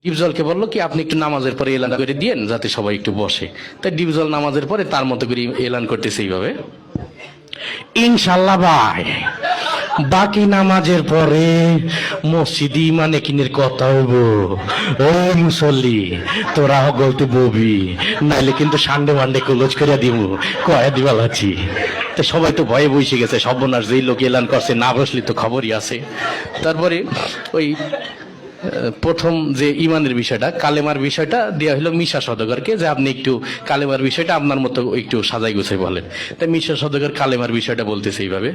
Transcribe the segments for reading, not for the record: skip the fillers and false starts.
ডিপজলকে বললো কি আপনি একটু নামাজের পরে এলান করে দিয়েন যাতে সবাই একটু বসে। তাই ডিপজল নামাজের পরে তার মতো করে এলান করতেছে এইভাবে, ইনশাল্লাহ ভাই বাকি নামাজের পরে মসজিদি মানে কিনের কথা হইব। ও মুসল্লি তোরা গলতে ববি, নাইলে কিন্তু সান্ডে মান্ডে ক্লোজ করে দিব, কয়া দিবা লাছি। তো সবাই তো ভয়ে বসে গেছে, সর্বনাশ যেই লোক এলান করছে না বসলে তো খবরই আছে। তারপরে ওই প্রথম যে ইমানের বিষয়টা, কালেমার বিষয়টা দেওয়া হলো মিশা সওদাগরকে, যে আপনি একটু কালেমার বিষয়টা আপনার মতো একটু সাজাই গুছাই বলেন। তাই মিশা সওদাগর কালেমার বিষয়টা বলতেছে এইভাবে,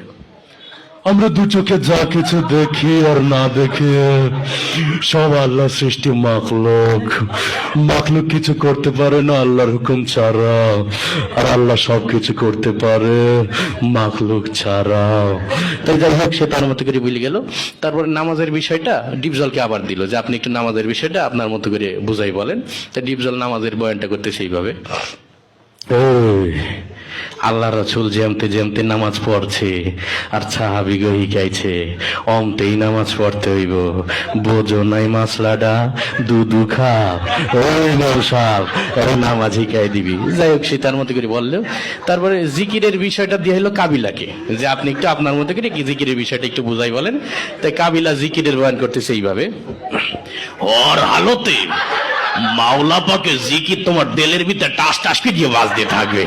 আমরা দু চোখে যা কিছু দেখি আর না দেখি সব আল্লাহ সৃষ্টি মাখলুক। মাখলুক কিছু করতে পারে না আল্লাহর হুকুম ছাড়া, আর আল্লাহ সব কিছু করতে পারে মাখলুক ছাড়া। তাই যাই হোক সে তার মতো করে বলে গেল। তারপরে নামাজের বিষয়টা ডিপজলকে আবার দিল, যে আপনি একটু নামাজের বিষয়টা আপনার মতো করে বুঝাই বলেন। তাই ডিপজল নামাজের বয়ানটা করতেছে এইভাবে, ওই আল্লাহ রাসূল যেমতে যেমতে নামাজ পড়ছে আর সাহাবী গো শিখাইছে অমতেই নামাজ পড়তে হইব। বোঝো নাই মাসলাডা দুধু খা, ওই নৌসাব নামাজ শিখাই দিবি। যাই হোক সে তার মতো করে বললো। তারপরে জিকিরের বিষয়টা দিয়ে হলো কাবিলাকে, যে আপনি একটু আপনার মতো করে কি জিকিরের বিষয়টা একটু বুঝাই বলেন। তাই কাবিলা জিকিরের বয়ান করতেছে এইভাবে, ওর হালতে মাওলা পাকে জিকির তোমার দিলের ভিতরে টাস টাস দিয়ে বাজতে থাকবে।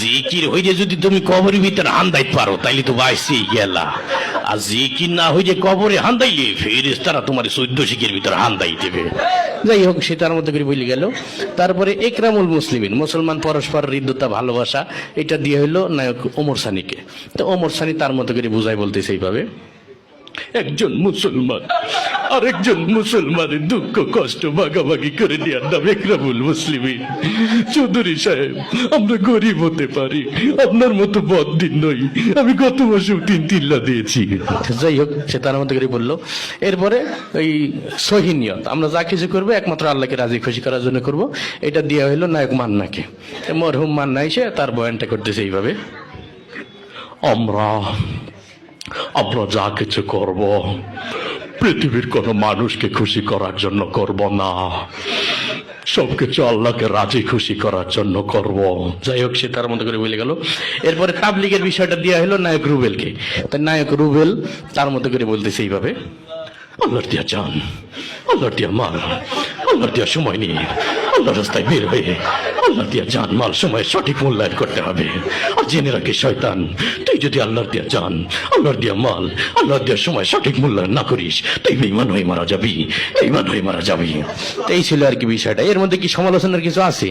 জিকির হইলে যদি তুমি কবরের ভিতরে হান্দাইতে পারো তাইলে তো বাইসেই গেলা, আর জিকির না হইলে কবরে হান্দাইলে ফেরেশতারা তোমার 14 শিখের ভিতরে হান্দাই দেবে। যাই হোক সে তার মতো করে বলে গেল। তারপরে একরামুল মুসলিমিন, মুসলমান পরস্পর হৃদ্যতা ভালোবাসা, এটা দিয়ে হইলো নায়ক ওমর সানিকে। তো ওমর সানি তার মতো করে বুঝাই বলতেছে এইভাবে, একজন মুসলমান আরেকজন মুসলমানের দুঃখ কষ্ট ভাগাভাগি করে দেওয়ার নাম একরামুল মুসলিমিন। চৌধুরী সাহেব আমরা গরিব হতে পারি, আপনার মতো বদদিন নই। আমি গত মাসেও 3 তিল্লা দিয়েছি। যাই হোক সে তার মতো করে বললো। এরপরে ওই সহিনিয়ত, আমরা যা কিছু করবো একমাত্র আল্লাহকে রাজি খুশি করার জন্য করব, এটা দেওয়া হইলো নায়ক মান্নাকে। মরহুম মান্না এসে তার বয়ানটা করতেছে এইভাবে, আমরা যা কিছু করব পৃথিবীর কোনো মানুষকে খুশি করার জন্য করব না, সবকিছু আল্লাহকে রাজি খুশি করার জন্য করব। যাই হোক সে তার মতো করে বলে গেল। এরপরে তাবলিগের বিষয়টা দেওয়া হলো নায়ক রুবেলকে। তাই নায়ক রুবেল তার মতো করে বলতেছে এইভাবে, আল্লাহর দিয়া জান, আল্লাহর দিয়া মাল, আল্লাহর দিয়া সময় নিয়ে আল্লাহর রাস্তায় বের হয়ে আল্লাহর দিয়া জান মাল সময় সঠিক মূল্যায়ন করতে হবে। আর জেনে রাখি শয়তান, তুই যদি আল্লাহর দিয়া জান, আল্লাহর দিয়া মাল, আল্লাহর দিয়া সময় সঠিক মূল্যায়ন না করিস তুই বেঈমান হয়ে মারা যাবি, বেঈমান হয়ে মারা যাবি। এই ছিল আর কি বিষয়টা। এর মধ্যে কি সমালোচনার কিছু আছে?